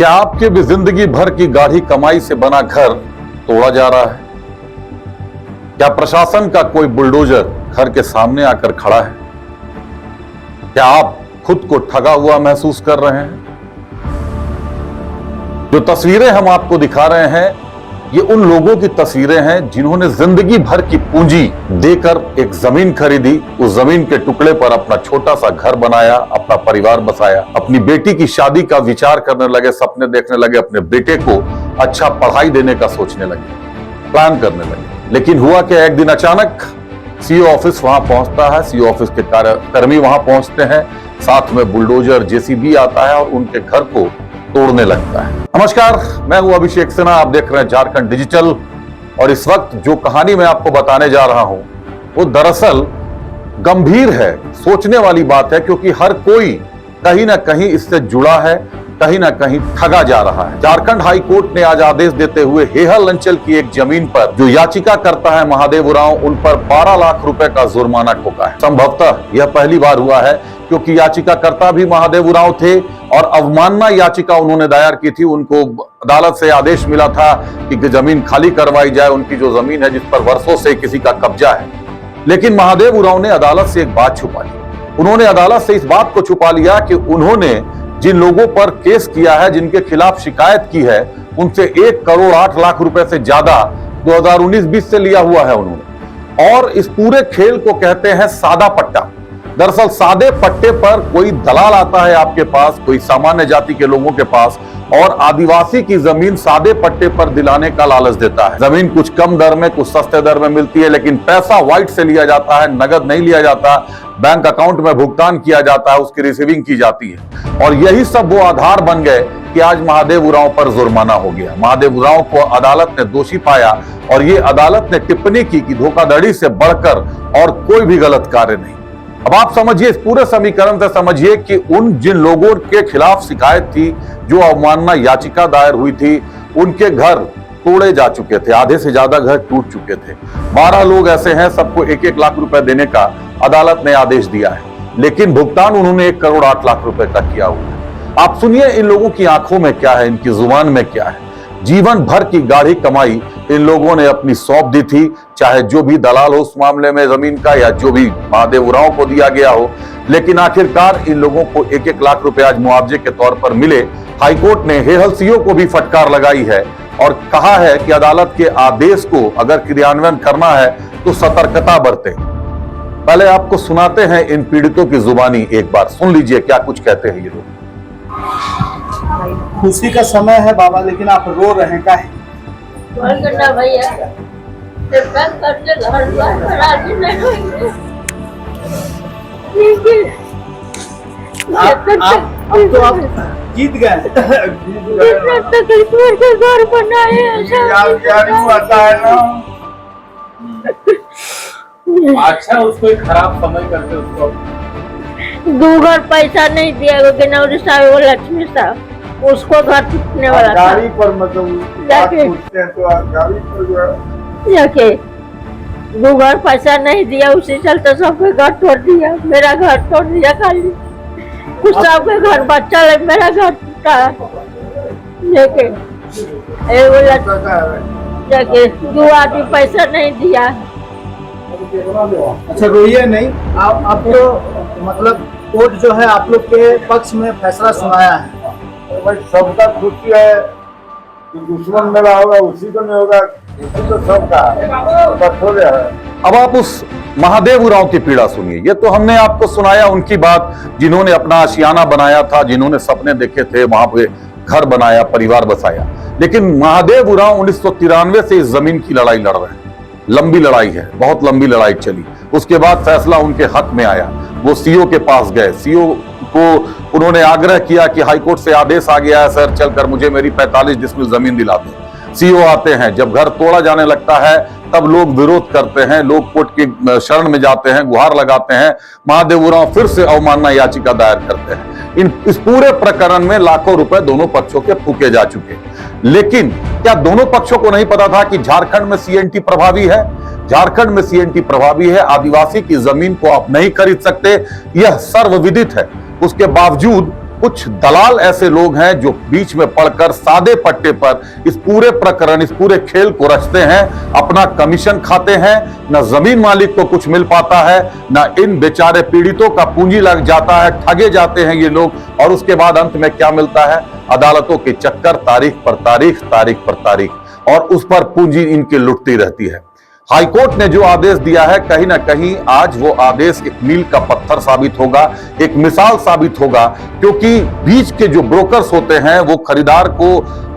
क्या आपके भी जिंदगी भर की गाढ़ी कमाई से बना घर तोड़ा जा रहा है? क्या प्रशासन का कोई बुलडोजर घर के सामने आकर खड़ा है? क्या आप खुद को ठगा हुआ महसूस कर रहे हैं? जो तस्वीरें हम आपको दिखा रहे हैं ये उन लोगों की तस्वीरें हैं जिन्होंने जिंदगी भर की पूंजी देकर एक जमीन खरीदी, उस जमीन के टुकड़े पर अपना छोटा सा घर बनाया, अपना परिवार बसाया, अपनी बेटी की शादी का विचार करने लगे, सपने देखने लगे, अपने बेटे को अच्छा पढ़ाई देने का सोचने लगे, प्लान करने लगे। लेकिन हुआ कि एक दिन अचानक सीओ ऑफिस वहां पहुंचता है, सीओ ऑफिस के कर्मी वहां पहुंचते हैं, साथ में बुलडोजर जेसीबी आता है और उनके घर को तोड़ने लगता है। नमस्कार, मैं हूं अभिषेक सिन्हा, आप देख रहे हैं झारखंड डिजिटल। और इस वक्त जो कहानी मैं आपको बताने जा रहा हूं वो दरअसल गंभीर है, सोचने वाली बात है, क्योंकि हर कोई कहीं ना कहीं इससे जुड़ा है, कहीं ना कहीं ठगा जा रहा है। झारखंड हाई कोर्ट ने आज आदेश देते हुए हेहल अंचल की एक जमीन पर जो याचिका करता है महादेव उरांव, उन पर 12 लाख रुपए का जुर्माना ठोका है। संभवतः यह पहली बार हुआ है, क्योंकि याचिकाकर्ता भी महादेव उरांव थे और अवमानना याचिका उन्होंने दायर की थी। उनको अदालत से आदेश मिला था कि जमीन खाली करवाई जाए, उनकी जो जमीन है जिस पर वर्षों से किसी का कब्जा है। लेकिन महादेव उरांव ने अदालत से एक बात छुपा ली। उन्होंने अदालत से इस बात को छुपा लिया कि उन्होंने जिन लोगों पर केस किया है, जिनके खिलाफ शिकायत की है, उनसे 1 करोड़ 8 लाख रुपए से ज्यादा 2019-20 से लिया हुआ है उन्होंने। और इस पूरे खेल को कहते हैं सादा पट्टा। दरअसल सादे पट्टे पर कोई दलाल आता है आपके पास, कोई सामान्य जाति के लोगों के पास, और आदिवासी की जमीन सादे पट्टे पर दिलाने का लालच देता है। जमीन कुछ कम दर में, कुछ सस्ते दर में मिलती है, लेकिन पैसा व्हाइट से लिया जाता है, नगद नहीं लिया जाता, बैंक अकाउंट में भुगतान किया जाता है, उसकी रिसीविंग की जाती है। और यही सब वो आधार बन गए कि आज महादेव उरांव पर जुर्माना हो गया। महादेव उरांव को अदालत ने दोषी पाया और ये अदालत ने टिप्पणी की कि धोखाधड़ी से बढ़कर और कोई भी गलत कार्य नहीं। अब आप समझिए, इस पूरे समीकरण से समझिए कि उन जिन लोगों के खिलाफ शिकायत थी, जो अवमानना याचिका दायर हुई थी, उनके घर तोड़े जा चुके थे, आधे से ज्यादा घर टूट चुके थे। 12 लोग ऐसे हैं, सबको 1-1 लाख रुपए देने का अदालत ने आदेश दिया है, लेकिन भुगतान उन्होंने 1 करोड़ 8 लाख रुपए का किया हुआ है। आप सुनिए इन लोगों की आंखों में क्या है, इनकी जुबान में क्या है। जीवन भर की गाढ़ी कमाई इन लोगों ने अपनी सौंप दी थी, चाहे जो भी दलाल हो उस मामले में जमीन का, या जो भी महादेव उरांव को दिया गया हो। लेकिन आखिरकार इन लोगों को 1-1 लाख रुपए आज मुआवजे के तौर पर मिले। हाईकोर्ट ने हेहल सीओ को भी फटकार लगाई है और कहा है कि अदालत के आदेश को अगर क्रियान्वयन करना है तो सतर्कता बरतें। पहले आपको सुनाते हैं इन पीड़ितों की जुबानी, एक बार सुन लीजिए क्या कुछ कहते हैं ये लोग। खुशी का समय है बाबा, लेकिन आप रो रहे हैं काहे? भैया करके घर राजी नहीं होंगे। अब तो आप जीत गए। घर बनाए अच्छा, उसको एक खराब समय करके उसको 2 घर पैसा नहीं दिया, गिनौरी साहब वो लक्ष्मी साहब, उसको घर टूटने वाला था। गाड़ी पर मतलब जाके 2 घर पैसा नहीं दिया, उसी चलते सबके घर तोड़ दिया। मेरा घर तोड़ दिया, खाली कुछ सबके घर बच्चा ले, मेरा घर टूटा है। जाके 2 आदमी पैसा नहीं दिया। अच्छा रोइए नहीं, आप तो मतलब कोर्ट जो है आप लोग के पक्ष में फैसला सुनाया है। सबका खुशी है कि दुश्मन मेरा होगा उसी को नहीं होगा, इसी तो सबका है। अब आप उस महादेव उरांव की पीड़ा सुनिए। ये तो हमने आपको सुनाया उनकी बात, जिन्होंने अपना आशियाना बनाया था, जिन्होंने सपने देखे थे, वहां पे घर बनाया, परिवार बसाया। लेकिन महादेव उरांव 1993 से इस जमीन की लड़ाई लड़ रहे हैं। लंबी लड़ाई है, बहुत लंबी लड़ाई चली। उसके बाद फैसला उनके हक में आया। वो सीओ के पास गए, सीओ को उन्होंने आग्रह किया कि हाईकोर्ट से आदेश आ गया है सर, चलकर मुझे मेरी 45 डिसमिल जमीन दिला दें। सीओ आते हैं, जब घर तोड़ा जाने लगता है तब लोग विरोध करते हैं, लोग कोर्ट की शरण में जाते हैं, गुहार लगाते हैं। महादेव उरांव फिर से अवमानना याचिका दायर करते हैं। इस पूरे प्रकरण में लाखों रुपए दोनों पक्षों के फूके जा चुके। लेकिन क्या दोनों पक्षों को नहीं पता था कि झारखंड में सीएनटी प्रभावी है? झारखंड में सीएनटी प्रभावी है, आदिवासी की जमीन को आप नहीं खरीद सकते, यह सर्वविदित है। उसके बावजूद कुछ दलाल ऐसे लोग हैं जो बीच में पड़कर सादे पट्टे पर इस पूरे प्रकरण, इस पूरे खेल को रचते हैं, अपना कमीशन खाते हैं। न जमीन मालिक को कुछ मिल पाता है, न इन बेचारे पीड़ितों का पूंजी लग जाता है, ठगे जाते हैं ये लोग। और उसके बाद अंत में क्या मिलता है? अदालतों के चक्कर, तारीख पर तारीख, तारीख पर तारीख, और उस पर पूंजी इनकी लुटती रहती है। हाईकोर्ट ने जो आदेश दिया है, कहीं ना कहीं आज वो आदेश एक मील का पत्थर साबित होगा, एक मिसाल साबित होगा, क्योंकि बीच के जो ब्रोकर्स होते हैं वो खरीदार को,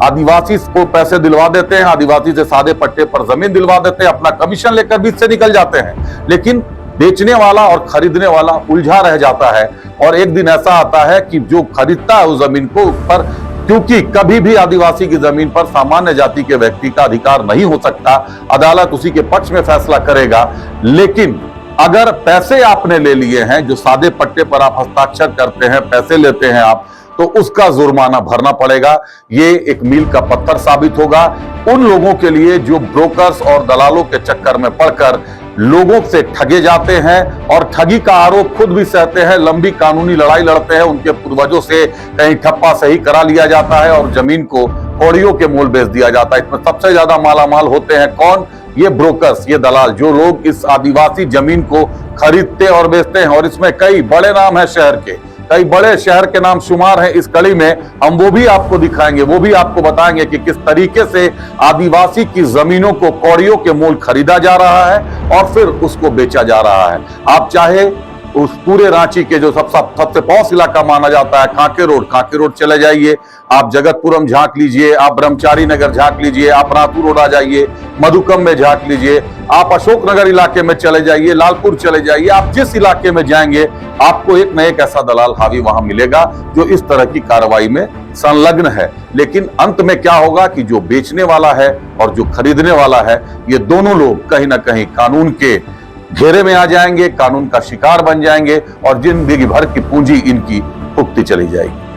आदिवासी को पैसे दिलवा देते हैं, आदिवासी से सादे पट्टे पर जमीन दिलवा देते हैं, अपना कमीशन लेकर बीच से निकल जाते हैं। लेकिन बेचने वाला और खरीदने वाला उलझा रह जाता है, और एक दिन ऐसा आता है कि जो खरीदता है उस जमीन को पर, क्योंकि कभी भी आदिवासी की जमीन पर सामान्य जाति के व्यक्ति का अधिकार नहीं हो सकता, अदालत उसी के पक्ष में फैसला करेगा। लेकिन अगर पैसे आपने ले लिए हैं, जो सादे पट्टे पर आप हस्ताक्षर करते हैं, पैसे लेते हैं आप, तो उसका जुर्माना भरना पड़ेगा। ये एक मील का पत्थर साबित होगा उन लोगों के लिए जो ब्रोकर्स और दलालों के चक्कर में पड़कर लोगों से ठगे जाते हैं, और ठगी का आरोप खुद भी सहते हैं, लंबी कानूनी लड़ाई लड़ते हैं, उनके पूर्वजों से कहीं ठप्पा सही करा लिया जाता है और जमीन को कौड़ियों के मोल बेच दिया जाता है। इसमें सबसे ज्यादा मालामाल होते हैं कौन? ये ब्रोकर्स, ये दलाल, जो लोग इस आदिवासी जमीन को खरीदते और बेचते हैं। और इसमें कई बड़े नाम है शहर के, कई बड़े शहर के नाम शुमार हैं इस कड़ी में। हम वो भी आपको दिखाएंगे, वो भी आपको बताएंगे कि किस तरीके से आदिवासी की जमीनों को कौड़ियों के मोल खरीदा जा रहा है और फिर उसको बेचा जा रहा है। आप चाहे उस पूरे रांची के जो सबसे पॉश इलाका माना जाता है, कांके रोड चले जाइए, आप जगतपुरम झांक लीजिए, आप ब्रह्मचारी नगर झांक लीजिए, आप रातू रोड आ जाइए, मधुकम में झांक लीजिए, आप अशोक नगर इलाके में चले जाइए, लालपुर चले जाइए, आप जिस इलाके में जाएंगे आपको एक न एक ऐसा दलाल हावी वहां मिलेगा जो इस तरह की कार्रवाई में संलग्न है। लेकिन अंत में क्या होगा कि जो बेचने वाला है और जो खरीदने वाला है, ये दोनों लोग कहीं ना कहीं कानून के घेरे में आ जाएंगे, कानून का शिकार बन जाएंगे, और जिंदगी भर की पूंजी इनकी फूकती चली जाएगी।